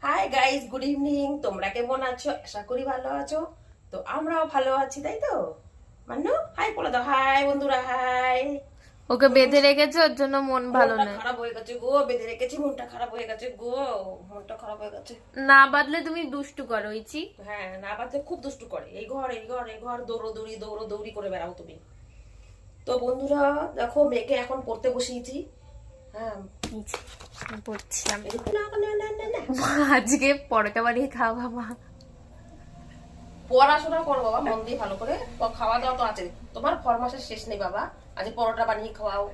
Hi guys, good evening. তোমরা কেমন আছো? আশা করি ভালো আছো। তো আমরাও ভালো আছি, তাই তো? মান্নু হাই বলে দাও। হাই বন্ধুরা, হাই। ওকে বেঁধে রেখেছে, ওর জন্য মন ভালো মনটা নেই। খারাপ হয়ে গেছে গো, বেঁধে রেখেছি, মনটা খারাপ হয়ে গেছে গো। মনটা খারাপ হয়ে গেছে। না বাদলে তুমি দুষ্টু করো ইচি। হ্যাঁ, না বাদলে খুব দুষ্টু করে। এই ঘর এই ঘর এই ঘর, দৌড়ো দৌড়ি করে বেড়াও তুমি। তো বন্ধুরা দেখো, মেয়েকে এখন পড়তে বসিয়েছি। হ্যাঁ, ইচি, আমি পড়ছিলাম। না না না না না, মা, আজকে পরোটা বানিয়ে খাওয়া মা। পড়াশোনা করো বাবা, মন দিয়ে ভালো করে। খাওয়া দাওয়া তো আছে, তোমার ফরমাসের শেষ নেই বাবা। আজ পরোটা বানিয়ে খাওয়াও,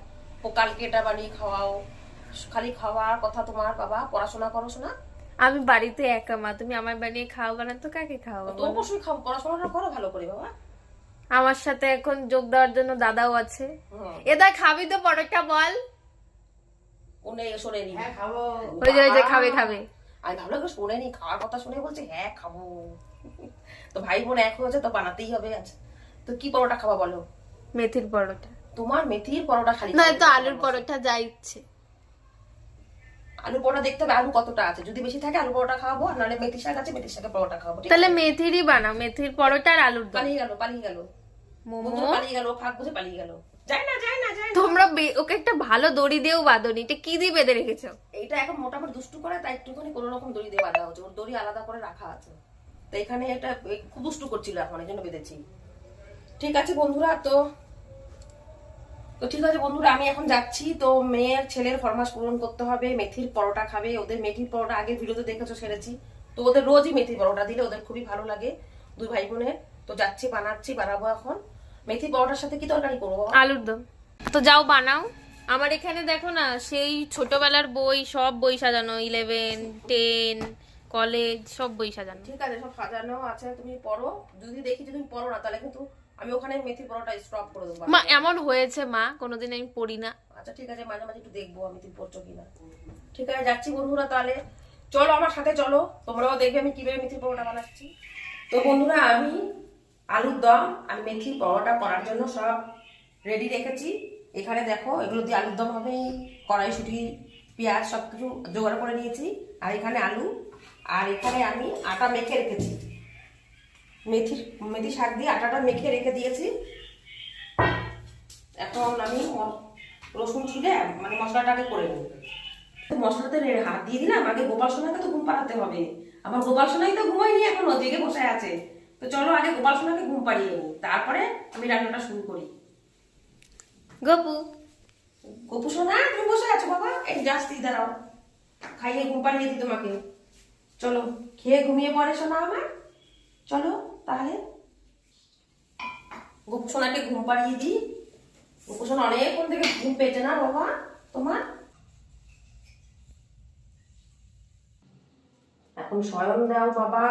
ও কালকে এটা বানিয়ে খাওয়াও। খালি খাওয়ার কথা তোমার বাবা। পড়াশোনা করো শোনা। আমি বাড়িতে একা মা, তুমি আমার বানিয়ে খাওয়াবে না তো কাকে খাওয়াবো তো বলো? অবশ্যই খাও, পড়াশোনাটা করো ভালো করে বাবা। আমার সাথে এখন যোগ দেওয়ার জন্য দাদাও আছে। হুম, এটা খাবি তো পরোটা বল। শুনে শোনে নি। হ্যাঁ খাবো। ওই যে খাবে খাবে। আমি ভাবলাম কি শুনে নি, খাওয়ার কথা শুনে বলছে হ্যাঁ খাবো। তো ভাই বোন এক হয়েছে তো বানাতেই হবে। আচ্ছা, তো কি পরোটা খাবা বলো? মেথির পরোটা, তোমার মেথির পরোটা খালি না খাবে তো না? আলুর পরোটা যা ইচ্ছে। আলু পরোটা দেখতে হবে আলু কতটা আছে। যদি বেশি থাকে আলু পরোটা খাওয়াবো, আর নাহলে মেথি শাক আছে, মেথি শাকের পরোটা খাওয়াবো। ঠিক তাহলে আছে? মেথিরই বানাও, মেথির পরোটা আর আলুর দম। পালিয়ে গেল মোমো। বন্ধুরা, পালিয়ে গেল, ফাঁক বুঝে পালিয়ে গেল। যায় না যায় না যায় না। তোমরা ওকে একটা ভালো দড়ি দিয়েও বাঁধনি, এটা কি দিয়ে বেঁধে রেখেছো? এইটা এখন মোটামুটি দুষ্টু করে, তাই একটুখানি কোনো রকম দড়ি দিয়ে বাঁধা হচ্ছে। ওর দড়ি আলাদা করে রাখা আছে। তো এখানে এটা খুব দুষ্টু করছিল, এখন এই জন্য বেঁধেছি। ঠিক আছে বন্ধুরা, তো তো ঠিক আছে বন্ধুরা, আমি এখন যাচ্ছি। তো মেয়ের ছেলের ফরমাস পূরণ করতে হবে। মেথির পরোটা খাবে। ওদের মেথির পরোটা আগে ভিডিওতে দেখেছো, সেরেছি। তো ওদের রোজই মেথির পরোটা দিলে ওদের খুবই ভালো লাগে, দুই ভাই বোনের। তো যাচ্ছি, বানাবো এখন। মেথি পরোটার সাথে কি তরকারি করবো? আলুর দম। তো যাও বানাও। আমার এখানে দেখো না, সেই ছোটবেলার বই, সব বই সাজানো, 11, 10, কলেজ, সব বই সাজানো। ঠিক আছে, সব সাজানো আছে, তুমি পড়ো। যদি দেখি যে তুমি পড়ো না, তাহলে কিন্তু আমি ওখানে মেথি পরোটা স্টপ করে দেবো। মা এমন হয়েছে মা, কোনোদিন আমি পড়ি না। আচ্ছা ঠিক আছে, মাঝে মাঝে একটু দেখবো আমি তুমি পড়ছো কিনা। ঠিক আছে, যাচ্ছি বন্ধুরা, তাহলে চলো আমার সাথে চলো, তোমরাও দেখবে আমি কিভাবে মেথি পরোটা বানাচ্ছি। তো বন্ধুরা, আমি আলুর দম আর মেথি পরোটা করার জন্য সব রেডি রেখেছি। এখানে দেখো, এগুলো দিয়ে আলুর দম হবে। কড়াইশুঁটি, পেঁয়াজ সব কিছু জোগাড় করে নিয়েছি। আর এখানে আলু, আর এখানে আমি আটা মেখে রেখেছি। মেথি শাক দিয়ে আটাটা মেখে রেখে দিয়েছি। এখন আমি রসুন ছুলে মানে মশলাটাকে করে নেব। মশলাতে হাত দিয়ে দিলাম। আগে গোপাল সোনাকে তো ঘুম পাড়াতে হবে। আমার গোপাল সোনাই তো ঘুমায়নি, এখনো জেগে বসে আছে। তো চলো আগে গোপাল সোনাকে ঘুম পাড়িয়ে নিই, তারপরে আমি রান্নাটা শুরু করি। গপু, গোপু সোনা, তুমি বসে আছো বাবা? এই যাচ্ছি, দাঁড়াও, খাইয়ে ঘুম পাড়িয়ে দিই তোমাকে। চলো, খেয়ে ঘুমিয়ে পড়ে সোনা আমার। চলো তাহলে গোপু সোনাকে ঘুম পাড়িয়ে দিই। গোপু সোনা অনেকক্ষণ থেকে ঘুম পেয়েছে না বাবা তোমার? এখন শয়ন দাও বাবা,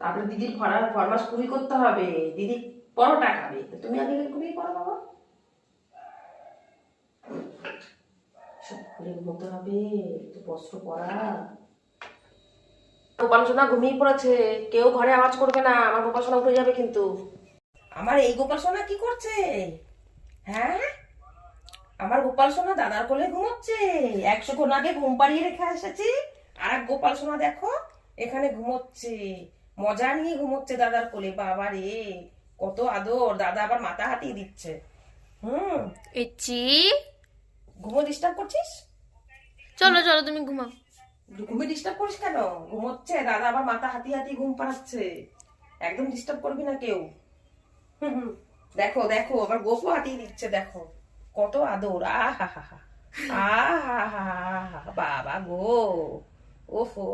তারপরে দিদির ফরমাস পুরি করতে হবে। দিদি পরোটা খাবে, তো তুমি আগে ঘুমিয়ে পড়ো বাবা। সব করে ঘুমোতে হবে, একটু কষ্ট করা। গোপাল সোনা ঘুমিয়ে পড়েছে, কেউ ঘরে আওয়াজ করবে না, আমার গোপাল সোনা উঠে যাবে কিন্তু। আমার এই গোপাল সোনা কি করছে? হ্যাঁ, আমার গোপাল সোনা দাদার কোলে ঘুমোচ্ছে। 100 ক্ষণ আগে ঘুম পাড়িয়ে রেখে এসেছি, আর এক গোপাল সোনা দেখো এখানে ঘুমোচ্ছে, মজা নিয়ে ঘুমোচ্ছে দাদার কোলে। বাবা রে, কত আদর! দাদা আবার মাথা হাতিয়ে দিচ্ছে। ইচি, ঘুমো ডিস্টার্ব করছিস? চলো চলো তুমি ঘুমাও। ঘুমে ডিস্টার্ব করিস কেন? ঘুমোচ্ছে দাদা, আবার মাথা হাতিয়ে হাতিয়ে ঘুম পাড়াচ্ছে। একদম ডিস্টার্ব করবি না কেউ। দেখো দেখো, আবার গোপু হাতিয়ে দিচ্ছে, দেখো কত আদর। আহা হা হা, আহা হা হা, বাবা গো, ওফো।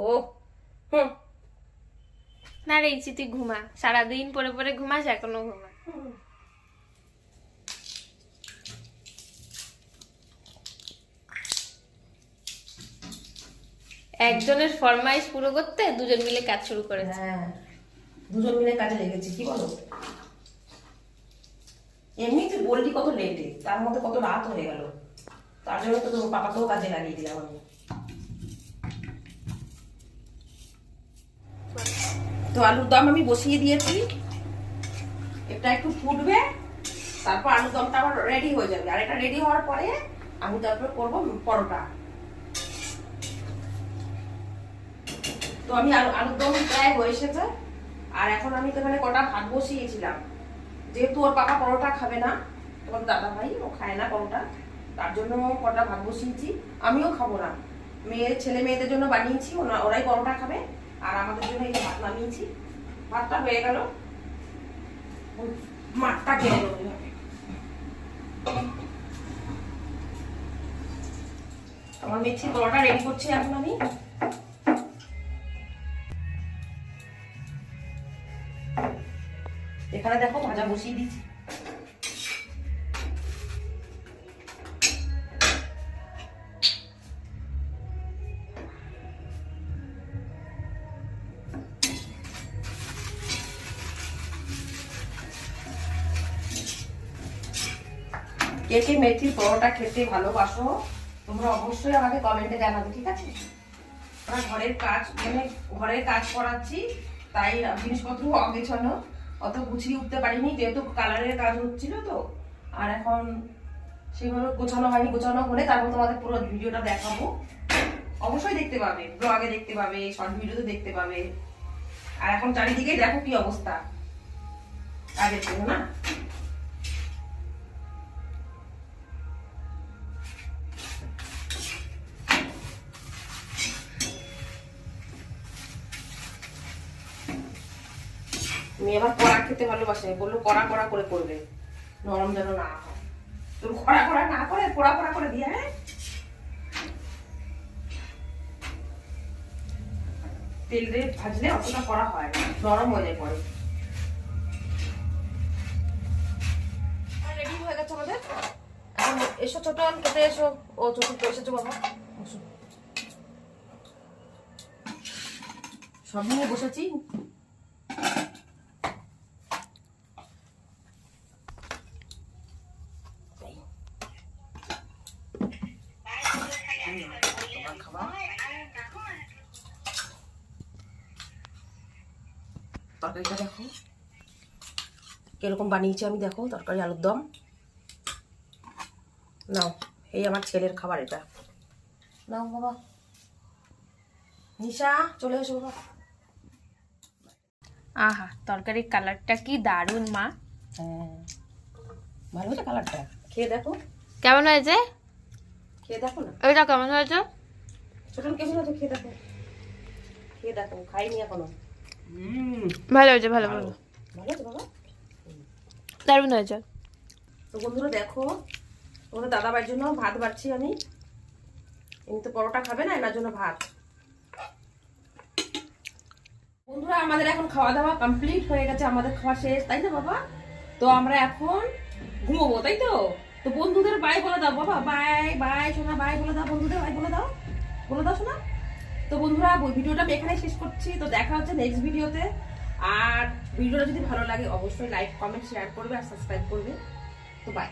না রে ইচি, তুই ঘুমা, সারাদিন পরে পরে ঘুমাস, এখনো ঘুমা। একজনের ফরমাইশ পুরো করতে দুজন মিলে কাজ শুরু করেছে। হ্যাঁ, দুজন মিলে কাজে লেগেছি, কি বলো? এমনি তুই বললি কত লেটে, তার মধ্যে কত রাত হয়ে গেল। তার জন্য তো তোর পাপাকেও কাজে লাগিয়ে দিলাম আমি। তো আলুর দম আমি বসিয়ে দিয়েছি, এটা একটু ফুটবে, তারপর আলুর দমটা আবার রেডি হয়ে যাবে। আর এটা রেডি হওয়ার পরে আমি তারপর করবো পরোটা। তো আমি আলুর দম প্রায় হয়ে এসেছে। আর এখন আমি তো এখানে কটা ভাত বসিয়েছিলাম, যেহেতু ওর পাপা পরোটা খাবে না, তোমার দাদা ভাই ও খায় না পরোটা, তার জন্য কটা ভাত বসিয়েছি। আমিও খাবো না, ছেলে মেয়েদের জন্য বানিয়েছি, ওরাই পরোটা খাবে, আর আমাদের জন্য এই যে ভাত নামিয়েছি। ভাতটা হয়ে গেল, মাঠটা খেয়ে নেবো। আমার মেথির পরোটা রেডি করছি এখন আমি। এখানে দেখো ভাজা বসিয়ে দিচ্ছি। কে কে মেথির পরোটা খেতে ভালোবাসো তোমরা অবশ্যই আমাকে কমেন্টে জানাবে, ঠিক আছে? আমরা ঘরের কাজ করাচ্ছি, তাই জিনিসপত্র অগেছানো, অত গুছিয়ে উঠতে পারিনি, যেহেতু কালারের কাজ হচ্ছিল তো। আর এখন সেভাবে গোছানো হয়নি, গোছানো হলে তারপর তোমাদের পুরো ভিডিওটা দেখাবো। অবশ্যই দেখতে পাবে, ব্লগে দেখতে পাবে, শর্ট ভিডিওতে দেখতে পাবে। আর এখন চারিদিকে দেখো কি অবস্থা, আগের জন্য না। মেয়ে আবার কড়া খেতে ভালোবাসে, বললো কড়া কড়া করে করবে, নরম যেন না হয়। তোর কড়া কড়া না করে পোড়া পোড়া করে দিয়ে, হ্যাঁ তেল দিয়ে ভাজলে অতটা করা হয় না, নরম হয়ে যায় পরে। রেডি হয়ে গেছে আমাদের। এখন এসো ছোট, খেতে এসো। ও ছোট এসেছো বাবা, সব নিয়ে বসেছি। তরকারিটা দেখো কিরকম বানিয়েছি আমি, দেখো তরকারি আলুর দম। নাও, এই আমার ছেলের খাবার এটা। নাও বাবা, নিশা চলে এসো বাবা। আহা, তরকারির কালারটা কি দারুণ মা। হ্যাঁ ভালো হয়েছে কালারটা, খেয়ে দেখো কেমন হয়েছে, খেয়ে দেখো না। ওইটা কেমন হয়েছে? ছোট কেমন হয়েছে খেয়ে দেখো, খেয়ে দেখো, খাইনি এখনো। ভালো হয়েছে, ভালো ভালো ভালো হয়েছে বাবা, দারুণ হয়েছে। তো বন্ধুরা দেখো, ওদের দাদা ভাইয়ের জন্য ভাত বাড়ছি আমি। এমনি তো পরোটা খাবে না, এনার জন্য ভাত। বন্ধুরা আমাদের এখন খাওয়া দাওয়া কমপ্লিট হয়ে গেছে, আমাদের খাওয়া শেষ, তাই না বাবা? তো আমরা এখন ঘুমোবো, তাই তো? তো বন্ধুদের বাই বলে দাও বাবা, বাই বাই সোনা, বাই বলে দাও বন্ধুদের, বাই বলে দাও, বলে দাও সোনা। তো বন্ধুরা ভিডিওটা আমি এখানেই শেষ করছি, তো দেখা হচ্ছে নেক্সট ভিডিওতে। আর ভিডিওটা যদি ভালো লাগে অবশ্যই লাইক কমেন্ট শেয়ার করবে আর সাবস্ক্রাইব করবে। তো বাই।